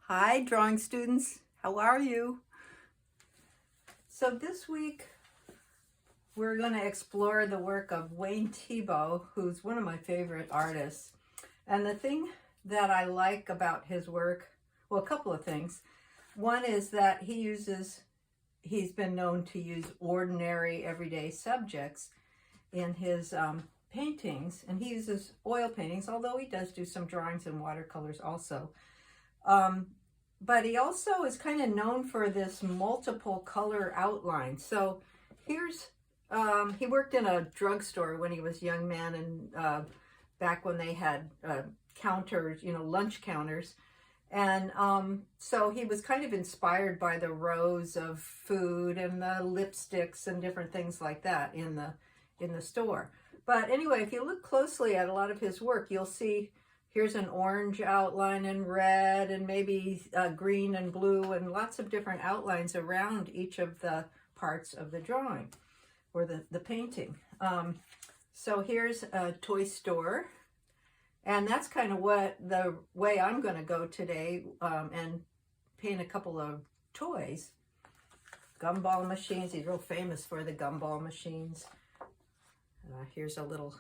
Hi, drawing students. How are you? So this week, we're going to explore the work of Wayne Thiebaud, who's one of my favorite artists. And the thing that I like about his work, well, a couple of things. One is that he's been known to use ordinary, everyday subjects in his paintings. And he uses oil paintings, although he does do some drawings and watercolors also. But he also is kind of known for this multiple color outline. So here's, he worked in a drugstore when he was a young man, and back when they had counters, lunch counters. And so he was kind of inspired by the rows of food and the lipsticks and different things like that in the store. But anyway, if you look closely at a lot of his work, you'll see here's an orange outline and red and maybe green and blue and lots of different outlines around each of the parts of the drawing or the painting. So here's a toy store, and that's kind of the way I'm going to go today, and paint a couple of toys. Gumball machines. He's real famous for the gumball machines. Here's a little,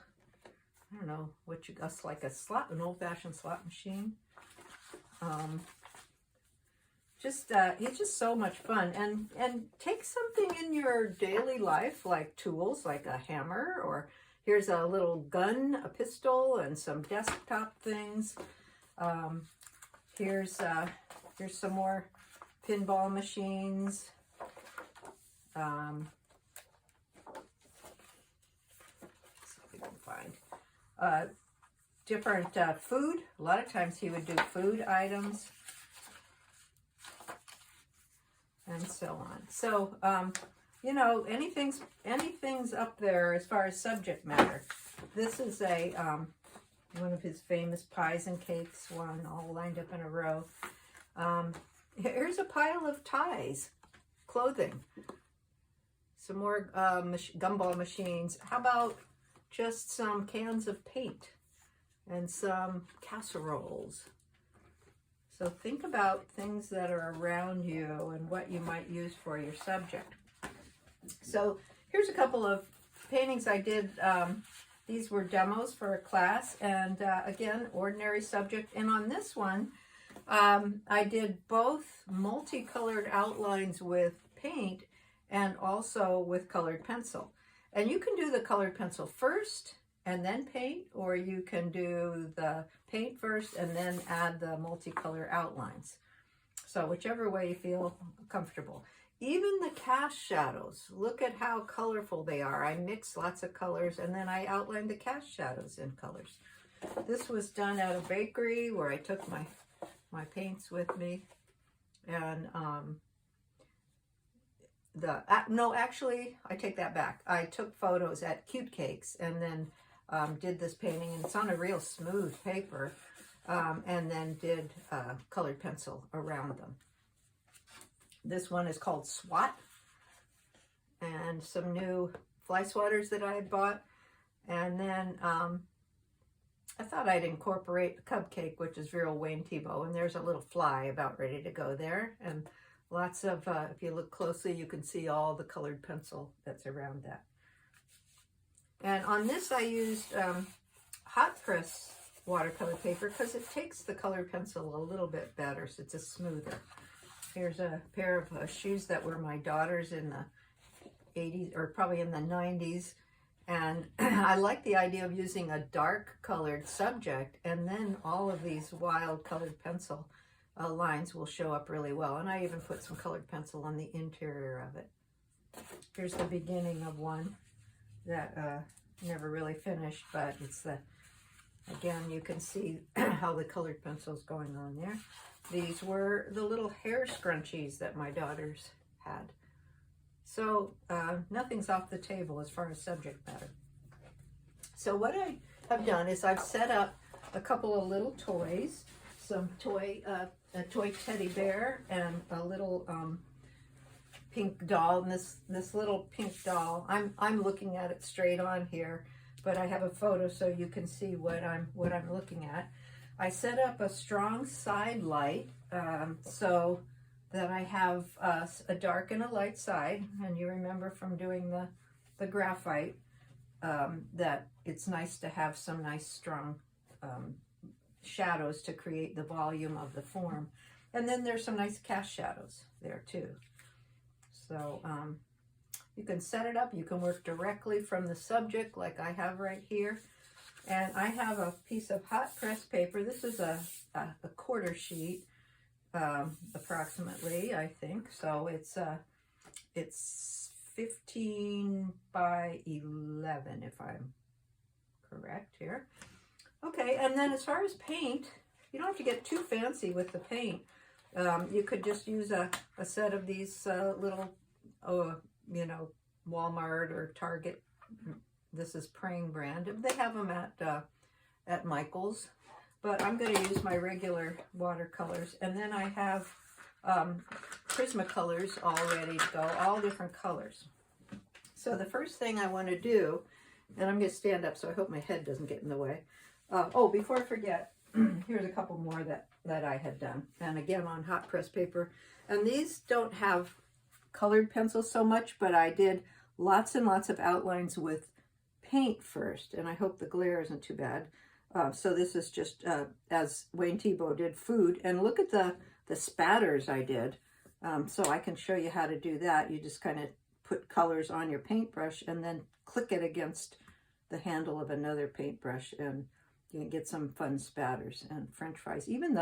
I don't know what you guess, like an old-fashioned slot machine. It's just so much fun. And take something in your daily life, like tools, like a hammer, or here's a little gun, a pistol, and some desktop things. Here's some more pinball machines. See if we can find different food. A lot of times he would do food items and so on. So, anything's up there as far as subject matter. This is one of his famous pies and cakes, one all lined up in a row. Here's a pile of ties, clothing. Some more gumball machines. How about just some cans of paint and some casseroles? So think about things that are around you and what you might use for your subject. So here's a couple of paintings I did. These were demos for a class, and again, ordinary subject. And on this one, I did both multicolored outlines with paint and also with colored pencil. And you can do the colored pencil first and then paint, or you can do the paint first and then add the multicolor outlines. So whichever way you feel comfortable. Even the cast shadows, look at how colorful they are. I mix lots of colors and then I outlined the cast shadows in colors. This was done at a bakery where I took my paints with me. And actually, I take that back. I took photos at Cute Cakes and then did this painting, and it's on a real smooth paper, and then did colored pencil around them. This one is called SWAT, and some new fly swatters that I had bought. And then I thought I'd incorporate the cupcake, which is real Wayne Thiebaud, and there's a little fly about ready to go there. And lots of, if you look closely, you can see all the colored pencil that's around that. And on this, I used hot press watercolor paper because it takes the colored pencil a little bit better, so it's a smoother. Here's a pair of shoes that were my daughter's in the 80s, or probably in the 90s. And I like the idea of using a dark colored subject, and then all of these wild colored pencil lines will show up really well. And I even put some colored pencil on the interior of it. Here's the beginning of one that never really finished, but it's again, you can see how the colored pencil's going on there. These were the little hair scrunchies that my daughters had. So nothing's off the table as far as subject matter. So what I have done is I've set up a couple of little toys, some a toy teddy bear and a little pink doll. And this little pink doll, I'm looking at it straight on here, but I have a photo so you can see what I'm looking at. I set up a strong side light so that I have a dark and a light side. And you remember from doing the graphite that it's nice to have some nice strong shadows to create the volume of the form. And then there's some nice cast shadows there too. So you can set it up. You can work directly from the subject like I have right here. And I have a piece of hot press paper. This is a quarter sheet, approximately, I think. So it's 15 by 11, if I'm correct here. Okay, and then as far as paint, you don't have to get too fancy with the paint. You could just use a set of these little, you know, Walmart or Target. This is Praying brand. They have them at Michael's, but I'm going to use my regular watercolors. And then I have Prismacolors all ready to go, all different colors. So the first thing I want to do, and I'm going to stand up so I hope my head doesn't get in the way. Oh, before I forget, here's a couple more that I had done. And again, on hot press paper. And these don't have colored pencils so much, but I did lots and lots of outlines with paint first. And I hope the glare isn't too bad. So this is just, as Wayne Thiebaud did, food. And look at the spatters I did. So I can show you how to do that. You just kind of put colors on your paintbrush and then click it against the handle of another paintbrush, and you can get some fun spatters and French fries. Even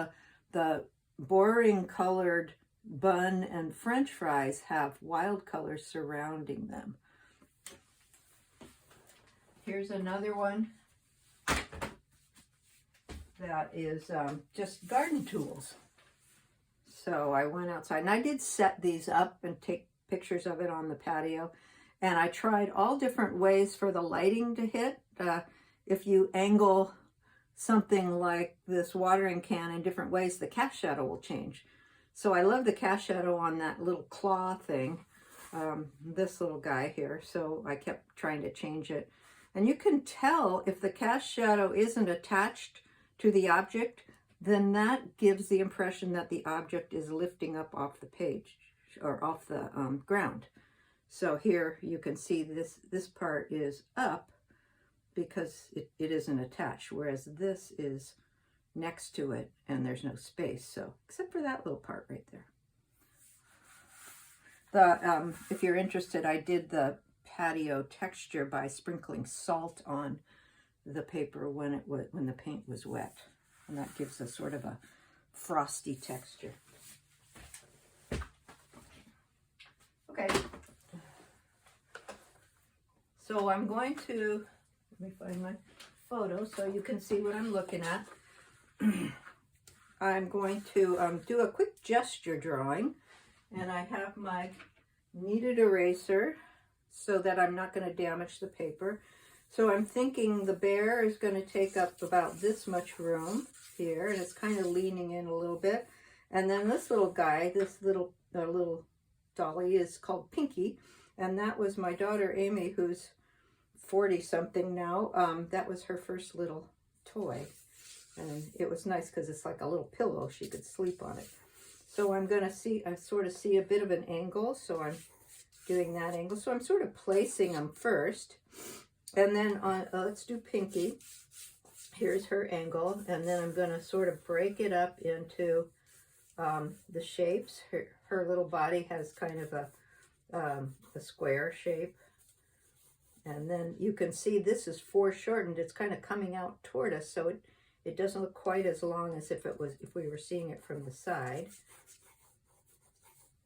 the boring colored bun and French fries have wild colors surrounding them. Here's another one that is just garden tools. So I went outside and I did set these up and take pictures of it on the patio. And I tried all different ways for the lighting to hit. If you angle something like this watering can in different ways, the cast shadow will change. So I love the cast shadow on that little claw thing, this little guy here. So I kept trying to change it. And you can tell if the cast shadow isn't attached to the object, then that gives the impression that the object is lifting up off the page or off the ground. So here you can see this part is up because it isn't attached, whereas this is next to it and there's no space. So except for that little part right there. If you're interested, I did the patio texture by sprinkling salt on the paper when the paint was wet, and that gives a sort of a frosty texture. Okay, so I'm going to, let me find my photo so you can see what I'm looking at. I'm going to do a quick gesture drawing, and I have my kneaded eraser so that I'm not going to damage the paper. So I'm thinking the bear is going to take up about this much room here, and it's kind of leaning in a little bit. And then this little guy, this little dolly is called Pinky, and that was my daughter Amy, who's 40-something now. That was her first little toy, and it was nice because it's like a little pillow. She could sleep on it. So I'm going to see, I sort of see a bit of an angle, so I'm doing that angle. So I'm sort of placing them first, and then on, let's do Pinky. Here's her angle, and then I'm going to sort of break it up into the shapes. Her little body has kind of a square shape, and then you can see this is foreshortened. It's kind of coming out toward us, so it doesn't look quite as long as if we were seeing it from the side.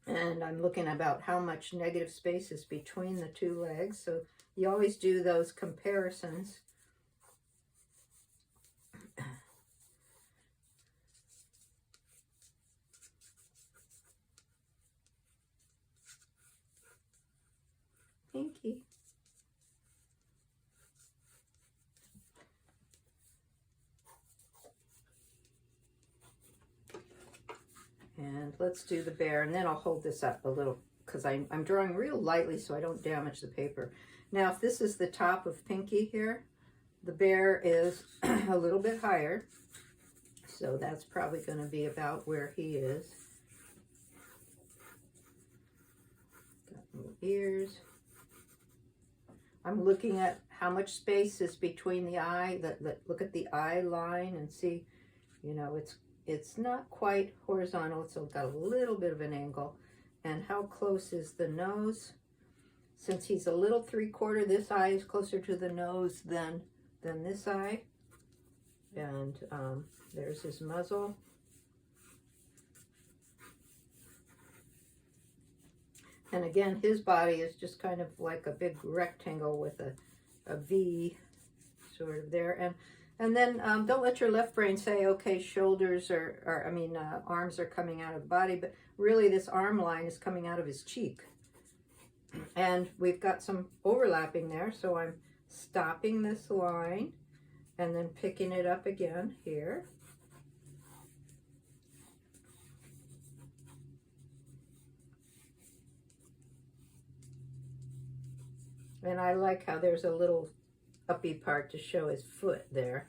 And I'm looking about how much negative space is between the two legs. So you always do those comparisons. Pinky. And let's do the bear, and then I'll hold this up a little because I'm drawing real lightly so I don't damage the paper. Now, if this is the top of Pinky here, the bear is a little bit higher. So that's probably going to be about where he is. Got little ears. I'm looking at how much space is between the eye. Look at the eye line and see, you know, it's not quite horizontal, so it's got a little bit of an angle. And how close is the nose? Since he's a little 3/4, this eye is closer to the nose than this eye. And there's his muzzle. And again, his body is just kind of like a big rectangle with a V sort of there. And then don't let your left brain say, okay, shoulders arms are coming out of the body, but really this arm line is coming out of his cheek. And we've got some overlapping there, so I'm stopping this line and then picking it up again here. And I like how there's a little uppy part to show his foot there,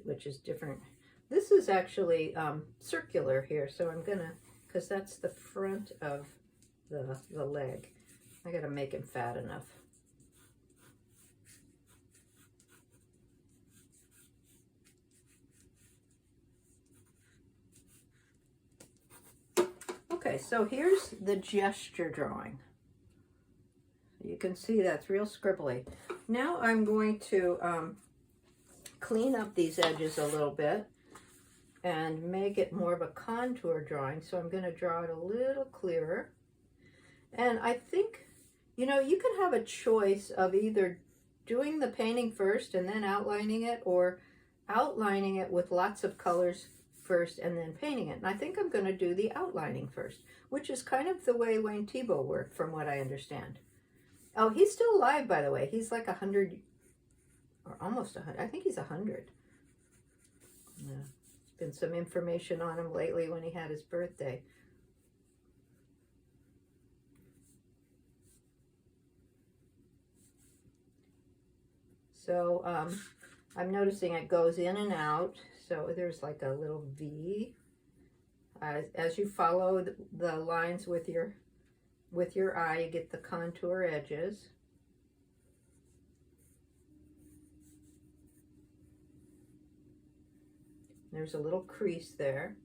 which is different. This is actually circular here, so I'm gonna, because that's the front of the leg. I gotta make him fat enough. Okay, so here's the gesture drawing. You can see that's real scribbly. Now I'm going to clean up these edges a little bit and make it more of a contour drawing. So I'm going to draw it a little clearer. And I think, you know, you can have a choice of either doing the painting first and then outlining it, or outlining it with lots of colors first and then painting it. And I think I'm going to do the outlining first, which is kind of the way Wayne Thiebaud worked, from what I understand. Oh, he's still alive, by the way. He's like 100, or almost 100. I think he's 100. Yeah. There's been some information on him lately when he had his birthday. So I'm noticing it goes in and out. So there's like a little V. As you follow the lines with your eye, you get the contour edges. There's a little crease there.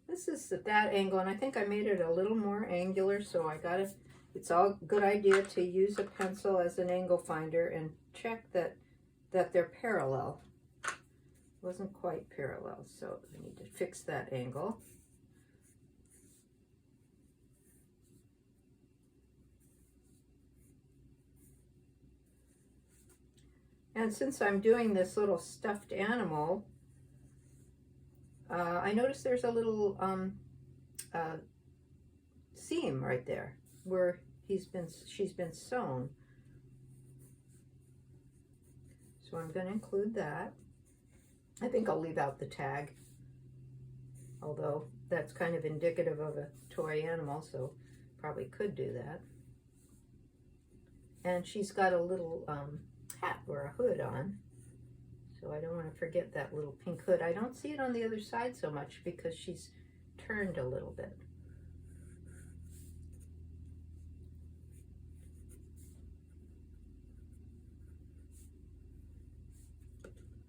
This is at that angle, and I think I made it a little more angular, so I got it. It's all good idea to use a pencil as an angle finder and check that they're parallel. It wasn't quite parallel, so I need to fix that angle. And since I'm doing this little stuffed animal, I noticed there's a little seam right there where she's been sewn. So I'm going to include that. I think I'll leave out the tag, although that's kind of indicative of a toy animal, so probably could do that. And she's got a little hat or a hood on, so I don't want to forget that little pink hood. I don't see it on the other side so much because she's turned a little bit.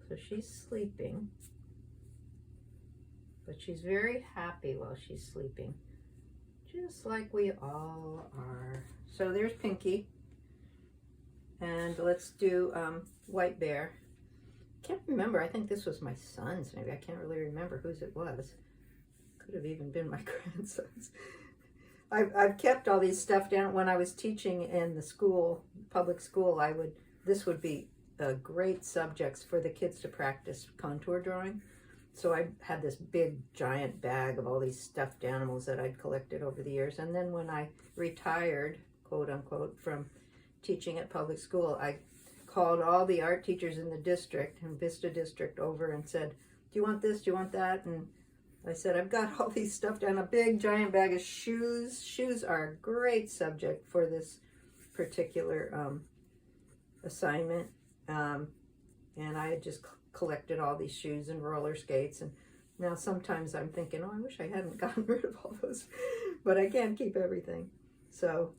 So she's sleeping, but she's very happy while she's sleeping, just like we all are. So there's Pinky, and let's do White Bear. Can't remember, I think this was my son's, maybe. I can't really remember whose it was. Could have even been my grandson's. I've kept all these stuff down. When I was teaching in the school, public school, this would be great subjects for the kids to practice contour drawing. So I had this big giant bag of all these stuffed animals that I'd collected over the years. And then when I retired, quote unquote, from teaching at public school, I called all the art teachers in the district, in Vista district, over and said, do you want this, do you want that? And I said, I've got all these stuff down, a big giant bag of shoes. Shoes are a great subject for this particular assignment. And I had just collected all these shoes and roller skates. And now sometimes I'm thinking, oh, I wish I hadn't gotten rid of all those, but I can't keep everything. So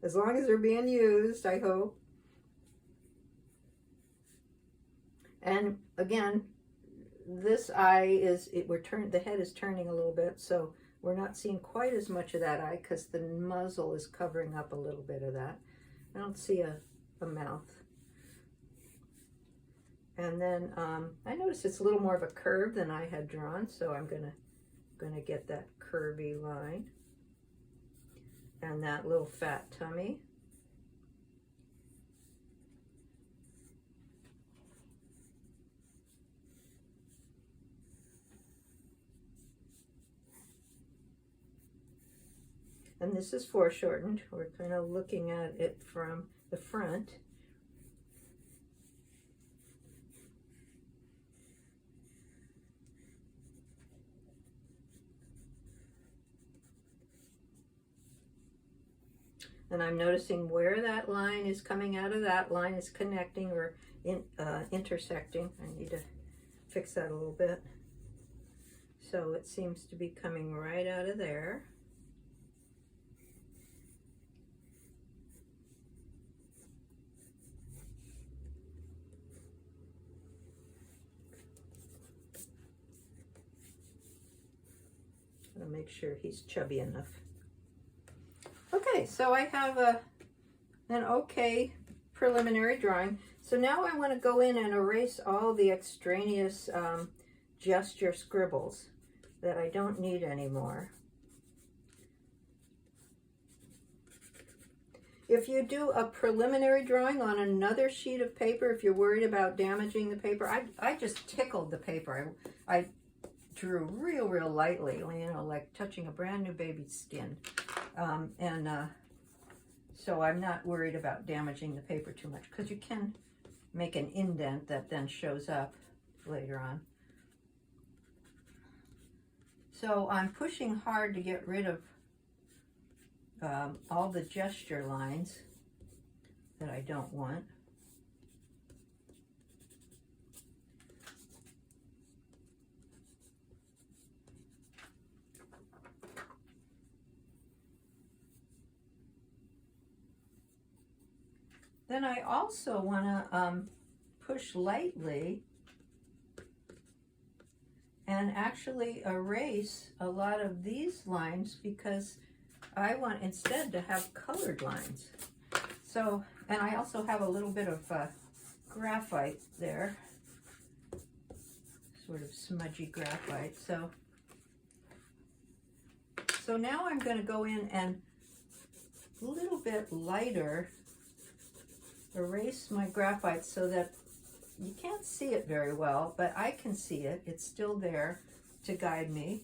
as long as they're being used, I hope. And again, this eye is, the head is turning a little bit, so we're not seeing quite as much of that eye because the muzzle is covering up a little bit of that. I don't see a mouth. And then I noticed it's a little more of a curve than I had drawn, so I'm gonna get that curvy line and that little fat tummy. And this is foreshortened. We're kind of looking at it from the front. And I'm noticing where that line is coming out of that line is connecting or intersecting. I need to fix that a little bit. So it seems to be coming right out of there. I'll make sure he's chubby enough. Okay, so I have an okay preliminary drawing. So now I want to go in and erase all the extraneous gesture scribbles that I don't need anymore. If you do a preliminary drawing on another sheet of paper, if you're worried about damaging the paper, I just tickled the paper. I drew real lightly, you know, like touching a brand new baby's skin. So I'm not worried about damaging the paper too much because you can make an indent that then shows up later on. So I'm pushing hard to get rid of all the gesture lines that I don't want. Then I also want to push lightly and actually erase a lot of these lines because I want instead to have colored lines. So, and I also have a little bit of graphite there, sort of smudgy graphite. So now I'm going to go in and a little bit lighter erase my graphite so that you can't see it very well, but I can see it. It's still there to guide me.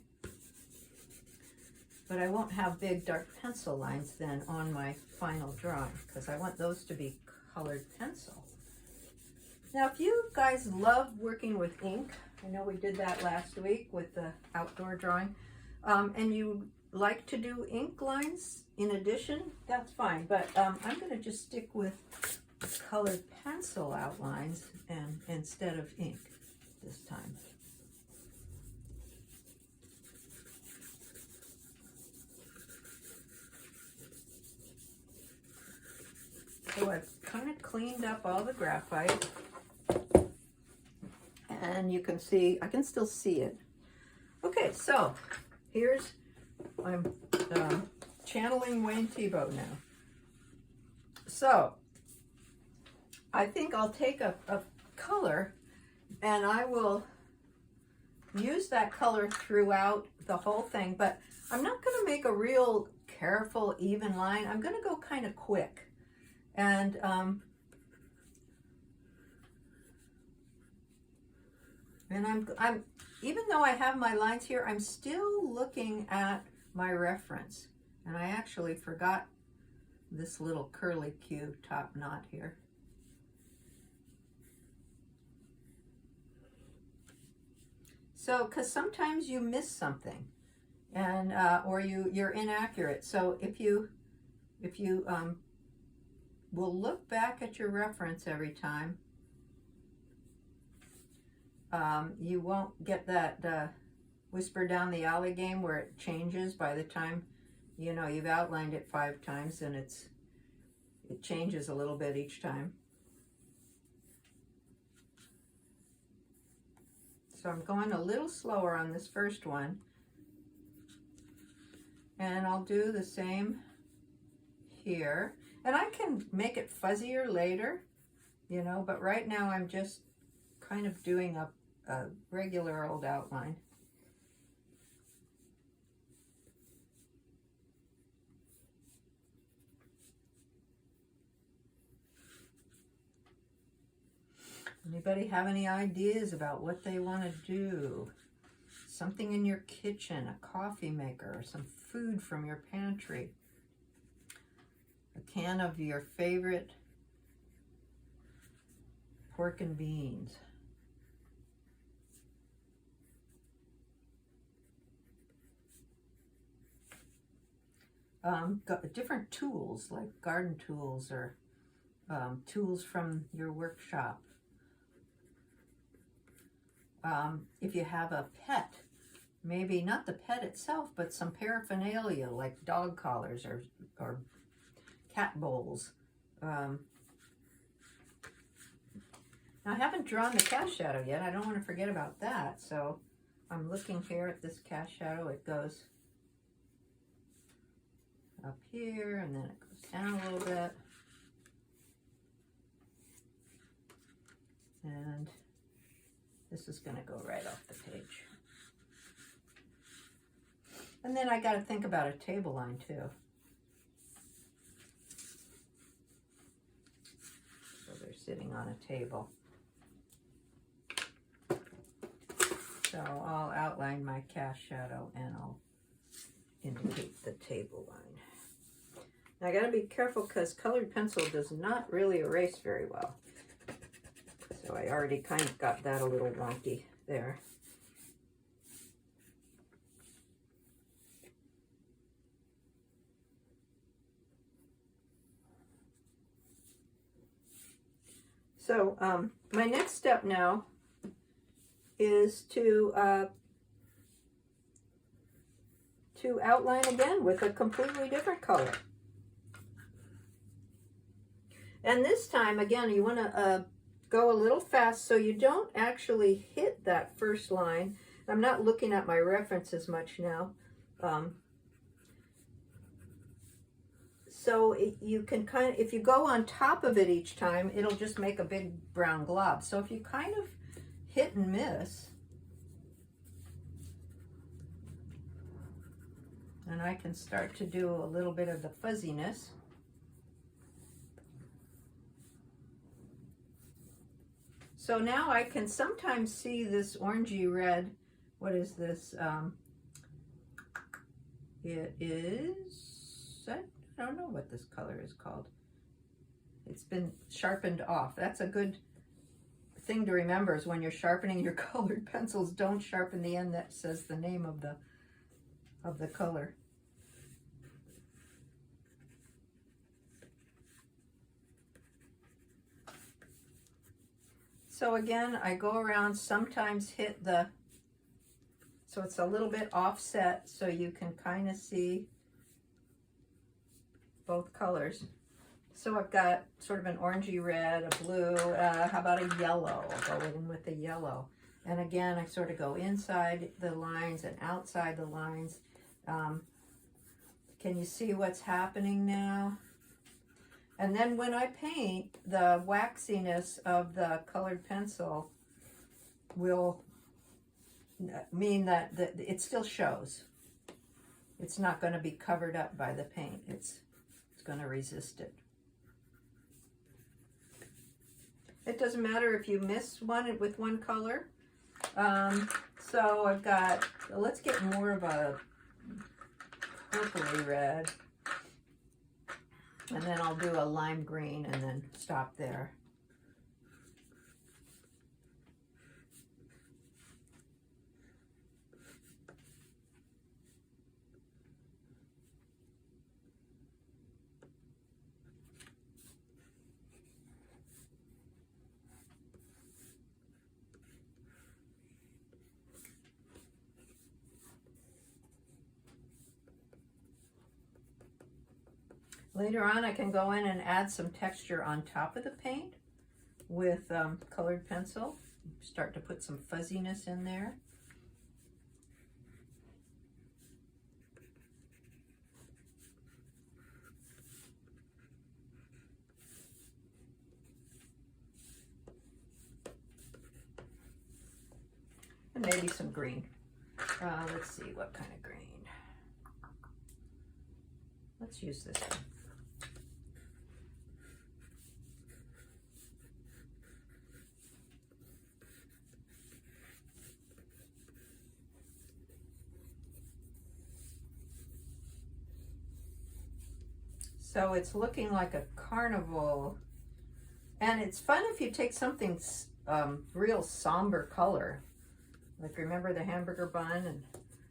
But I won't have big dark pencil lines then on my final drawing because I want those to be colored pencil. Now, if you guys love working with ink, I know we did that last week with the outdoor drawing, and you like to do ink lines in addition, that's fine. But I'm going to just stick with colored pencil outlines and instead of ink this time. So I've kind of cleaned up all the graphite and you can see, I can still see it. Okay, so here's, I'm channeling Wayne Thiebaud now. So I think I'll take a color and I will use that color throughout the whole thing, but I'm not going to make a real careful, even line. I'm going to go kind of quick. And I'm even though I have my lines here, I'm still looking at my reference. And I actually forgot this little curly Q top knot here. So, because sometimes you miss something, and or you're inaccurate. So if you will look back at your reference every time, you won't get that whisper down the alley game where it changes by the time you know you've outlined it 5 times, and it changes a little bit each time. So I'm going a little slower on this first one, and I'll do the same here. And I can make it fuzzier later, you know, but right now I'm just kind of doing a regular old outline. Anybody have any ideas about what they want to do? Something in your kitchen, a coffee maker, or some food from your pantry. A can of your favorite pork and beans. Different tools, like garden tools or tools from your workshop. If you have a pet, maybe not the pet itself, but some paraphernalia like dog collars or cat bowls. Now I haven't drawn the cast shadow yet. I don't want to forget about that. So I'm looking here at this cast shadow. It goes up here, and then it goes down a little bit. And this is going to go right off the page. And then I got to think about a table line too. So they're sitting on a table. So I'll outline my cast shadow and I'll indicate the table line. Now I got to be careful because colored pencil does not really erase very well. So I already kind of got that a little wonky there. So my next step now is to outline again with a completely different color. And this time, again, you want to go a little fast so you don't actually hit that first line. I'm not looking at my references much now. So you can kind of, if you go on top of it each time, it'll just make a big brown glob. So if you kind of hit and miss, and I can start to do a little bit of the fuzziness. So now I can sometimes see this orangey red. What is this? It is, I don't know what this color is called. It's been sharpened off. That's a good thing to remember, is when you're sharpening your colored pencils, don't sharpen the end that says the name of the color. So again, I go around, sometimes hit the, so it's a little bit offset so you can kind of see both colors. So I've got sort of an orangey red, a blue, how about a yellow? I'll go in with the yellow. And again, I sort of go inside the lines and outside the lines. Can you see what's happening now? And then when I paint, the waxiness of the colored pencil will mean that it still shows. It's not going to be covered up by the paint. It's going to resist it. It doesn't matter if you miss one with one color. So I've got, let's get more of a purpley red. And then I'll do a lime green and then stop there. Later on, I can go in and add some texture on top of the paint with colored pencil. Start to put some fuzziness in there. And maybe some green. Let's see, what kind of green? Let's use this one. So it's looking like a carnival, and it's fun if you take something real somber color, like remember the hamburger bun, and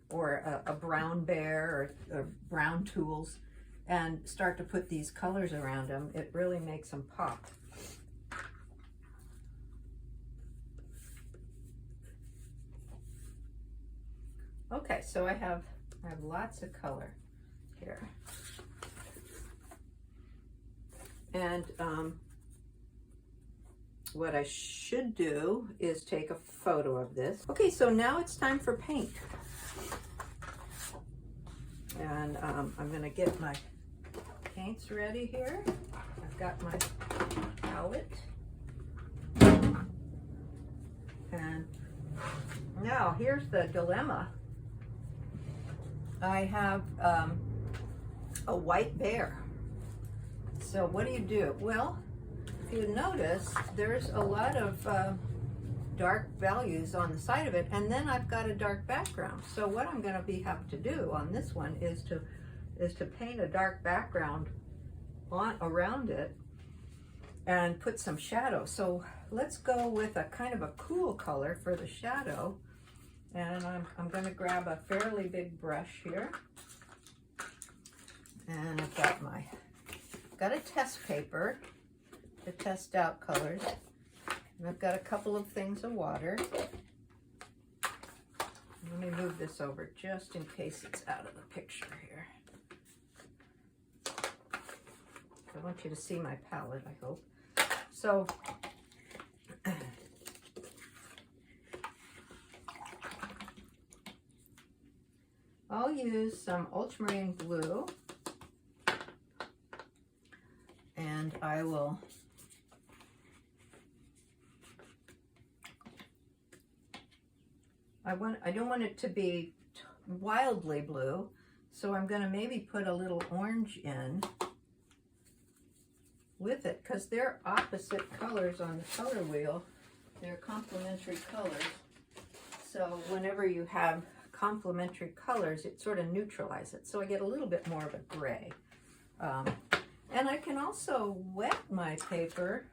or a brown bear, or brown tools, and start to put these colors around them. It really makes them pop. Okay, so I have lots of color here. And what I should do is take a photo of this. Okay, so now it's time for paint. And I'm gonna get my paints ready here. I've got my palette. And now here's the dilemma. I have a white bear. So what do? Well, if you notice, there's a lot of dark values on the side of it, and then I've got a dark background. So what I'm going to have to do on this one is to paint a dark background around it and put some shadow. So let's go with a kind of a cool color for the shadow. And I'm going to grab a fairly big brush here, and I've got a test paper to test out colors, and I've got a couple of things of water. Let me move this over just in case it's out of the picture here. I want you to see my palette, I hope. So I'll use some ultramarine blue, and I don't want it to be wildly blue, so I'm going to maybe put a little orange in with it, because they're opposite colors on the color wheel. They're complementary colors. So whenever you have complementary colors, it sort of neutralizes it. So I get a little bit more of a gray. And I can also wet my paper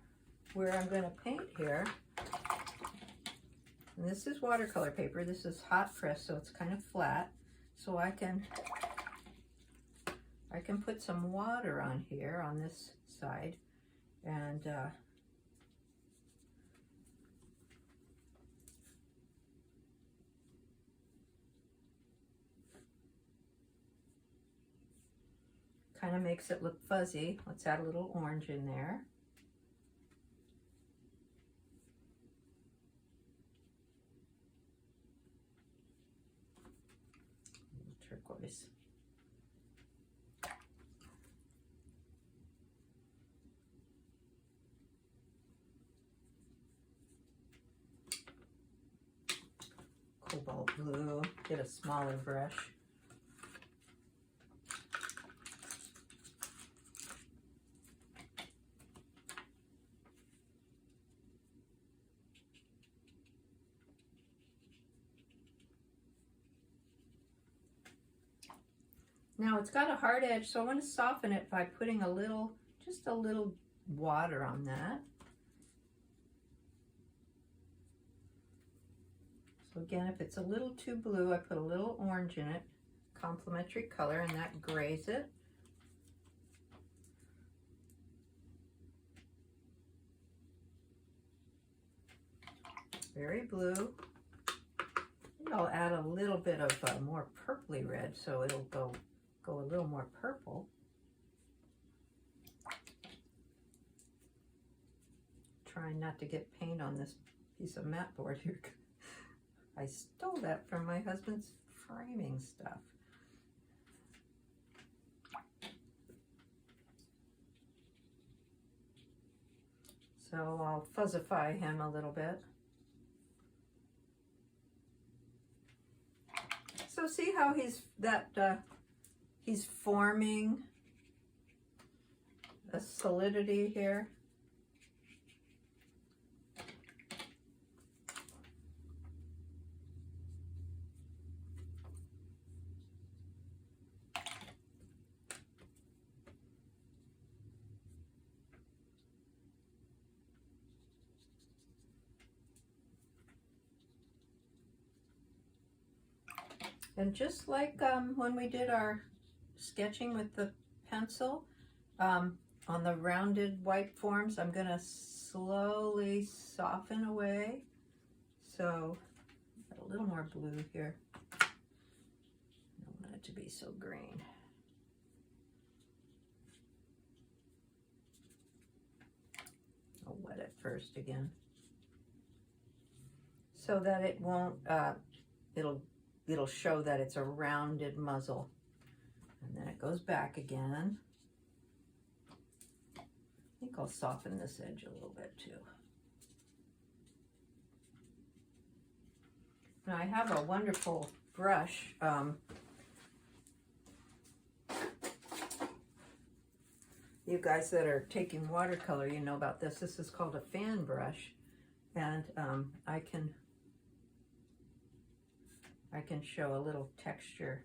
where I'm going to paint here. And this is watercolor paper. This is hot press, so it's kind of flat. So I can put some water on here on this side, and kind of makes it look fuzzy. Let's add a little orange in there. Turquoise. Cobalt blue. Get a smaller brush. Now it's got a hard edge, so I want to soften it by putting just a little water on that. So again, if it's a little too blue, I put a little orange in it, complementary color, and that grays it. Very blue. And I'll add a little bit of more purpley red, so it'll go a little more purple. trying not to get paint on this piece of mat board here. I stole that from my husband's framing stuff. So I'll fuzzify him a little bit. So see how he's forming a solidity here. And just like when we did our sketching with the pencil, on the rounded white forms, I'm going to slowly soften away. So a little more blue here. I don't want it to be so green. I'll wet it first again, so that it won't, it'll show that it's a rounded muzzle. And then it goes back again. I think I'll soften this edge a little bit too. Now I have a wonderful brush. You guys that are taking watercolor, you know about this. This is called a fan brush. And I can show a little texture.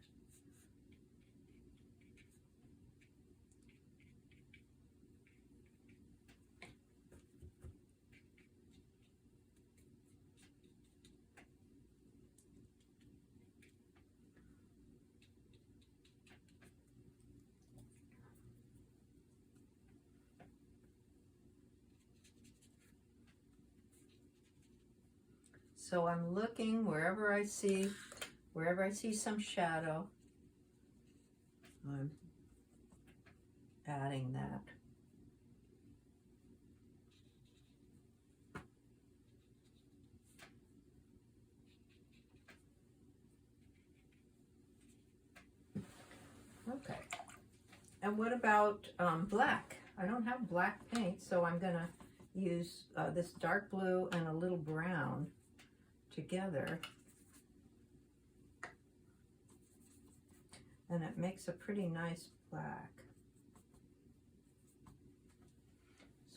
So I'm looking wherever I see some shadow, I'm adding that. Okay. And what about black? I don't have black paint, so I'm gonna use this dark blue and a little brown together, and it makes a pretty nice black.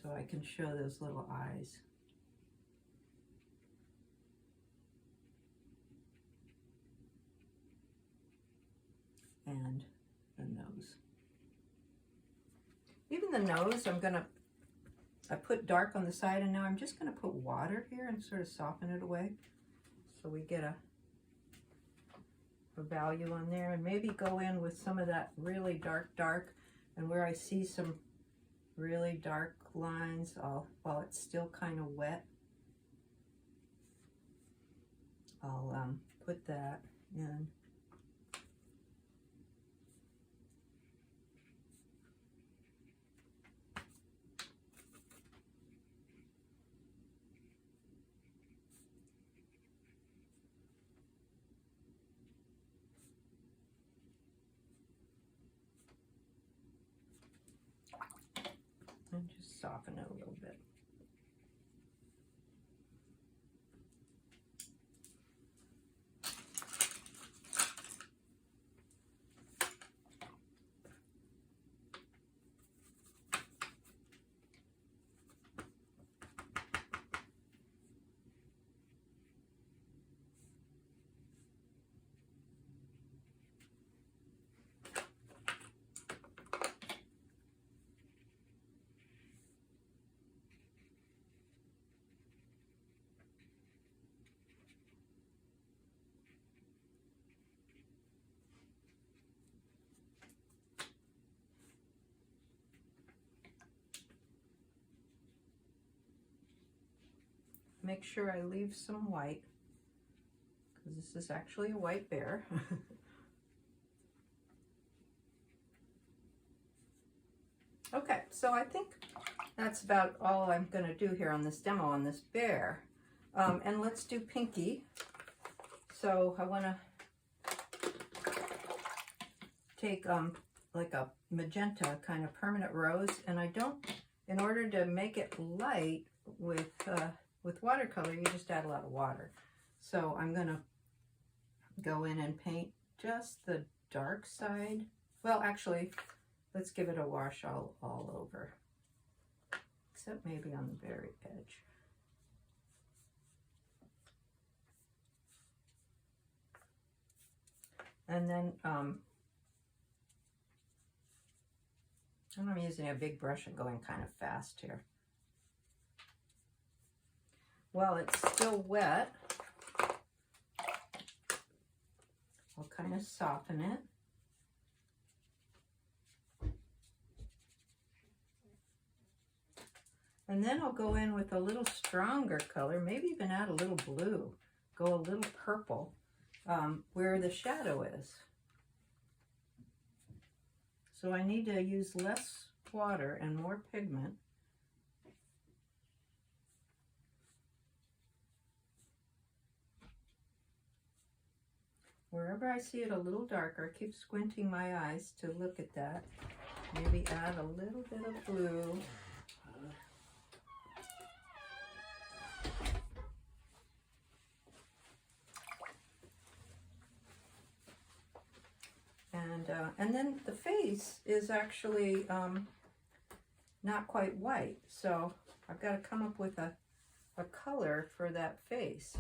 So I can show those little eyes. And the nose. Even the nose, I put dark on the side, and now I'm just gonna put water here and sort of soften it away. So we get a value on there, and maybe go in with some of that really dark, and where I see some really dark lines, while it's still kind of wet, I'll put that in. And just soften it a little bit. Make sure I leave some white, because this is actually a white bear. Okay, so I think that's about all I'm going to do here on this demo on this bear. And let's do Pinky. So I want to take like a magenta kind of permanent rose, and I don't, in order to make it light with watercolor, you just add a lot of water. So I'm going to go in and paint just the dark side. Well, actually, let's give it a wash all over, except maybe on the very edge. And then, and I'm using a big brush and going kind of fast here. While it's still wet, I'll kind of soften it. And then I'll go in with a little stronger color, maybe even add a little blue, go a little purple where the shadow is. So I need to use less water and more pigment. Wherever I see it a little darker, I keep squinting my eyes to look at that. Maybe add a little bit of blue. And then the face is actually not quite white, so I've got to come up with a color for that face.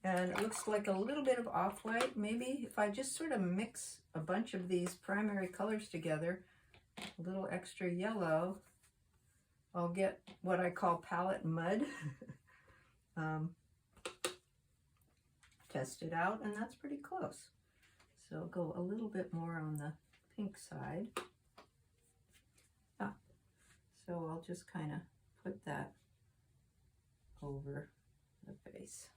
And it looks like a little bit of off-white. Maybe if I just sort of mix a bunch of these primary colors together, a little extra yellow, I'll get what I call palette mud. Test it out, and that's pretty close. So I'll go a little bit more on the pink side. So I'll just kind of put that over the face.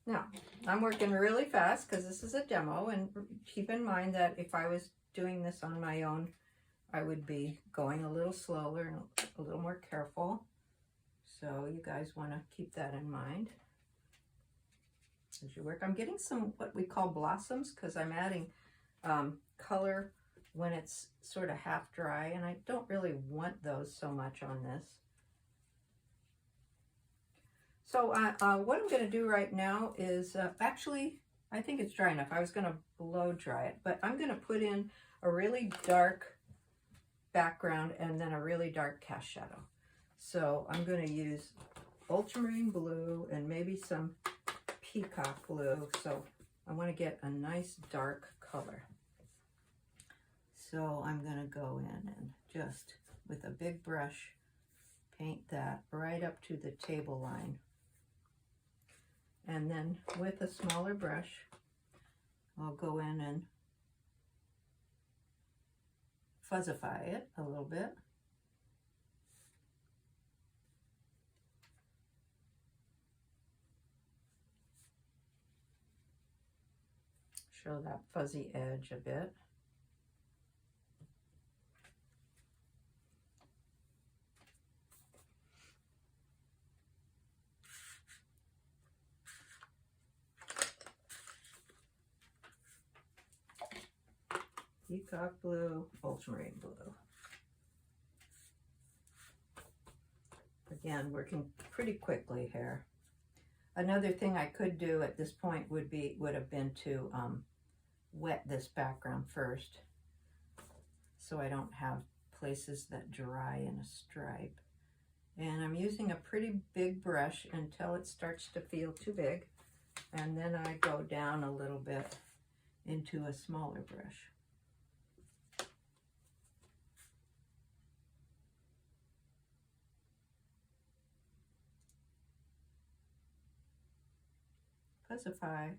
Now, I'm working really fast because this is a demo, and keep in mind that if I was doing this on my own, I would be going a little slower and a little more careful. So you guys want to keep that in mind as you work. I'm getting some what we call blossoms because I'm adding color when it's sort of half dry, and I don't really want those so much on this. So what I'm going to do right now is, actually, I think it's dry enough. I was going to blow dry it, but I'm going to put in a really dark background and then a really dark cast shadow. So I'm going to use ultramarine blue and maybe some peacock blue. So I want to get a nice dark color. So I'm going to go in and just, with a big brush, paint that right up to the table line. And then with a smaller brush, I'll go in and fuzzify it a little bit. Show that fuzzy edge a bit. Peacock blue, ultramarine blue. Again, working pretty quickly here. Another thing I could do at this point would have been to wet this background first, so I don't have places that dry in a stripe. And I'm using a pretty big brush until it starts to feel too big, and then I go down a little bit into a smaller brush. Fuzzify.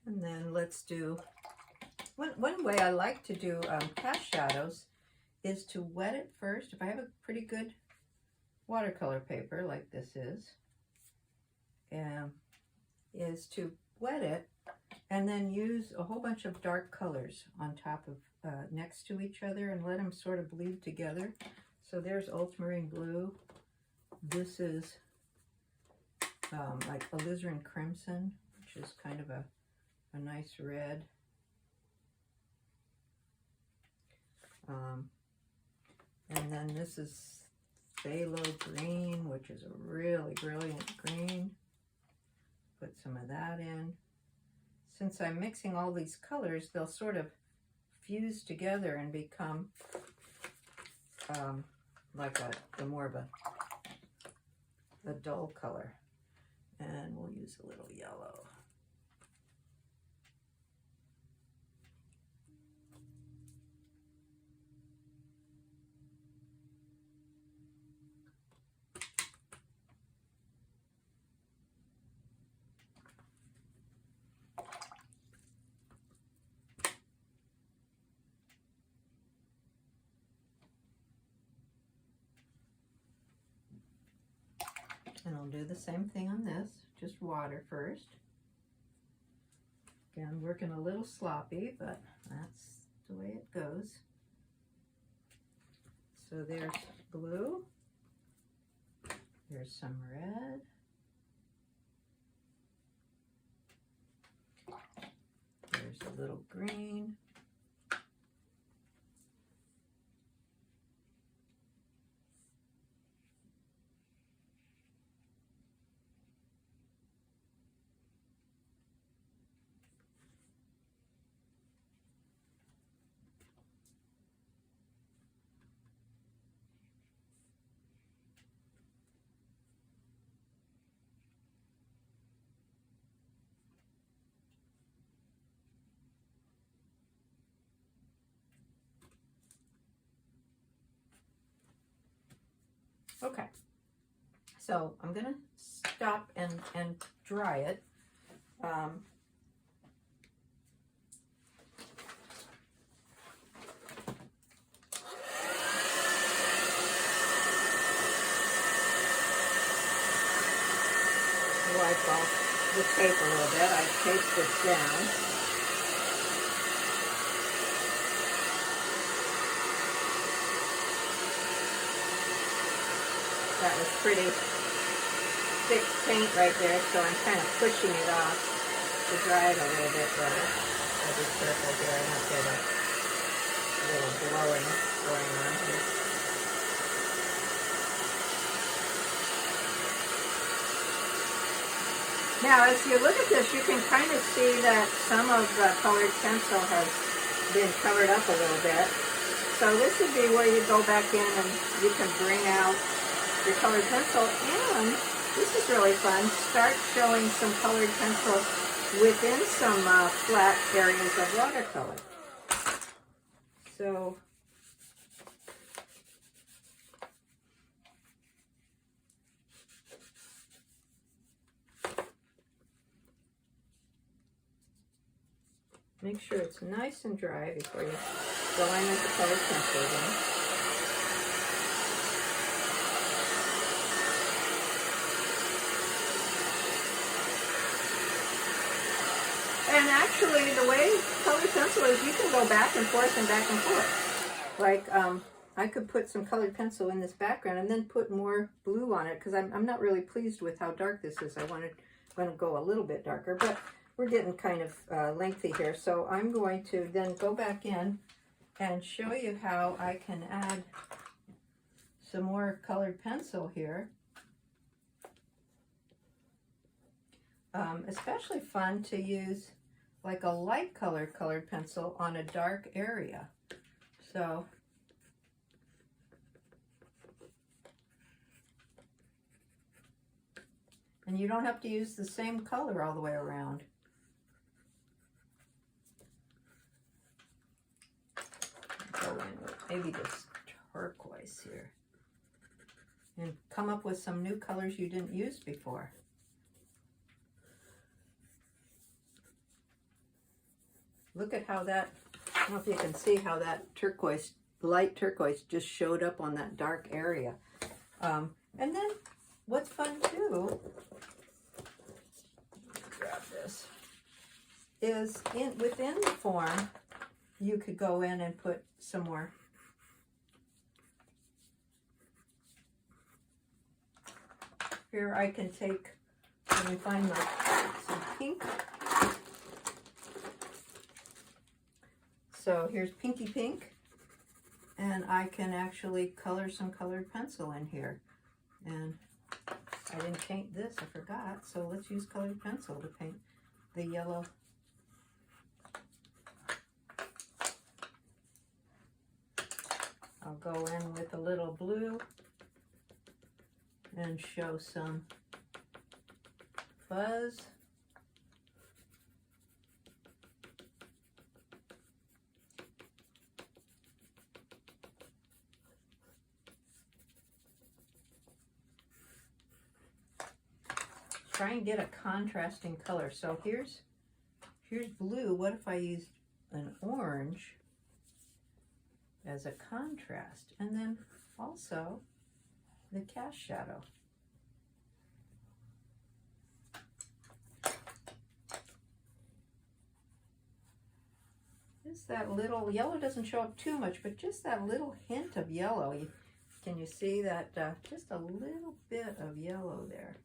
And then let's do, one way I like to do cast shadows is to wet it first. If I have a pretty good watercolor paper like this is to wet it and then use a whole bunch of dark colors on top of next to each other and let them sort of bleed together. So there's ultramarine blue. This is like alizarin crimson, which is kind of a nice red. And then this is phthalo green, which is a really brilliant green. Put some of that in. Since I'm mixing all these colors, they'll sort of fuse together and become like a more of a dull color. And we'll use a little yellow. And I'll do the same thing on this, just water first. Again, working a little sloppy, but that's the way it goes. So there's blue, there's some red, there's a little green, okay. So I'm gonna stop and dry it. Wipe off the tape a little bit. I taped this down. That was pretty thick paint right there, so I'm kind of pushing it off to dry it a little bit better. I'll be careful here, I don't get a little blowing going on here. Now, as you look at this, you can kind of see that some of the colored pencil has been covered up a little bit. So this would be where you go back in and you can bring out your colored pencil, and this is really fun, start showing some colored pencil within some flat areas of watercolor. So make sure it's nice and dry before you go in with the colored pencil again. And actually, the way colored pencil is, you can go back and forth and back and forth. Like, I could put some colored pencil in this background and then put more blue on it, because I'm not really pleased with how dark this is. I want to go a little bit darker, but we're getting kind of lengthy here. So I'm going to then go back in and show you how I can add some more colored pencil here. Especially fun to use like a light colored pencil on a dark area. So and you don't have to use the same color all the way around. Go in with maybe this turquoise here and come up with some new colors you didn't use before. Look at how that, I don't know if you can see how that turquoise, light turquoise just showed up on that dark area. And then what's fun too, grab this, is within the form, you could go in and put some more. Here I can take, let me find some pink. So here's pinky pink, and I can actually color some colored pencil in here. And I didn't paint this, I forgot, so let's use colored pencil to paint the yellow. I'll go in with a little blue and show some fuzz. Try and get a contrasting color. So here's blue. What if I used an orange as a contrast? And then also the cast shadow. Just that little, yellow doesn't show up too much, but just that little hint of yellow. Can you see that? Just a little bit of yellow there.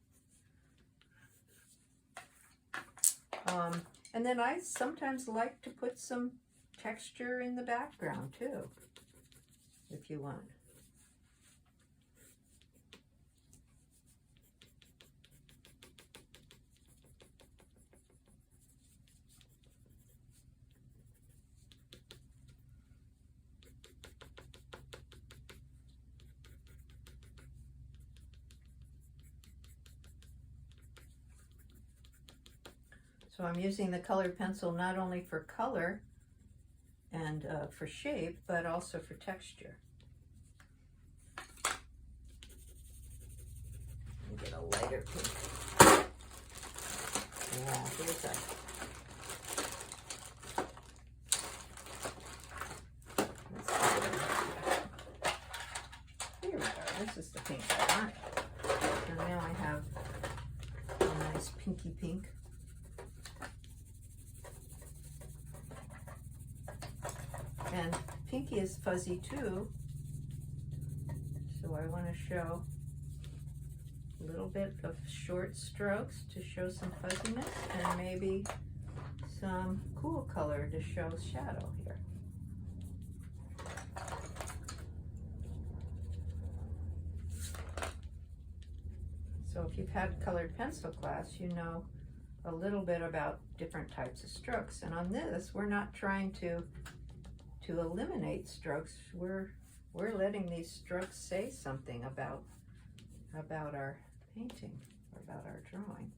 And then I sometimes like to put some texture in the background too, if you want. So I'm using the colored pencil not only for color and for shape, but also for texture. Let me get a lighter pink. Yeah, here's that. Here we go. This is the pink I want. And now I have a nice pinky pink. And pinky is fuzzy too, so I want to show a little bit of short strokes to show some fuzziness, and maybe some cool color to show shadow here. So if you've had colored pencil class, you know a little bit about different types of strokes. And on this, we're not trying to eliminate strokes. We're letting these strokes say something about our painting, or about our drawing.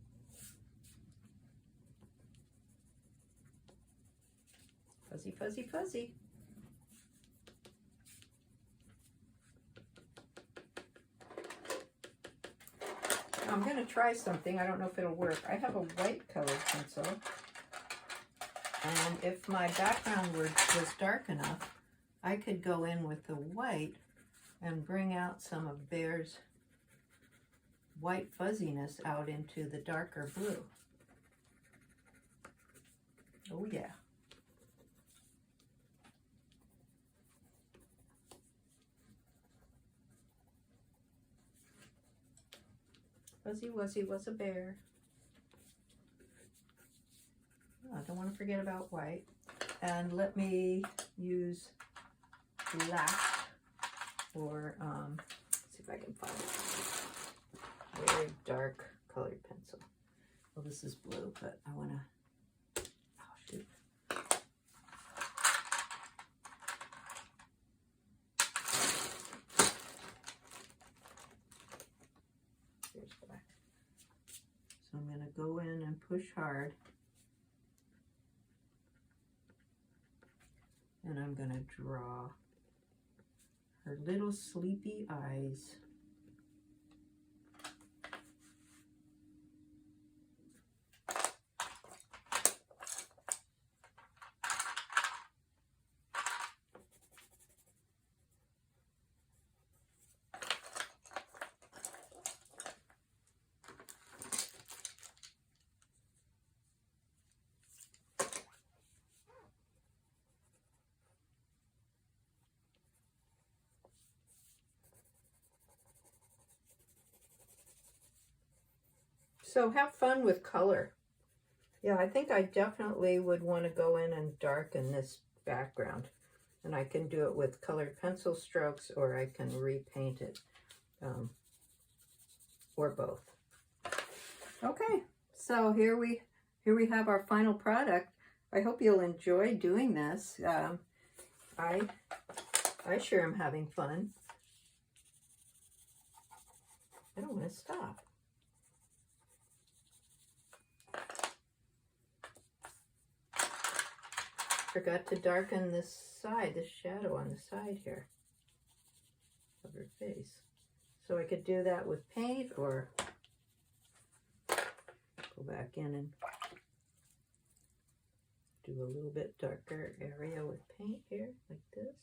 Fuzzy, fuzzy, fuzzy. I'm going to try something. I don't know if it'll work. I have a white colored pencil. And if my background was dark enough, I could go in with the white and bring out some of Bear's white fuzziness out into the darker blue. Oh yeah. Fuzzy Wuzzy was a bear. I don't want to forget about white. And let me use black, or see if I can find a very dark colored pencil. Well, this is blue, but I want to, oh shoot. Here's black. So I'm going to go in and push hard. And I'm going to draw her little sleepy eyes. So have fun with color. Yeah, I think I definitely would want to go in and darken this background. And I can do it with colored pencil strokes, or I can repaint it, or both. Okay, so here we have our final product. I hope you'll enjoy doing this. I sure am having fun. I don't want to stop. Forgot to darken this side, this shadow on the side here of her face. So I could do that with paint, or go back in and do a little bit darker area with paint here, like this.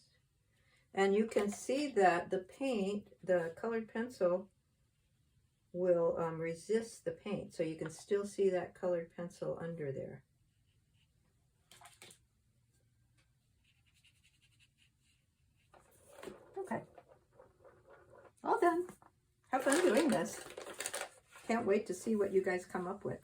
And you can see that the paint, the colored pencil, will resist the paint. So you can still see that colored pencil under there. Okay. All done. Have fun doing this. Can't wait to see what you guys come up with.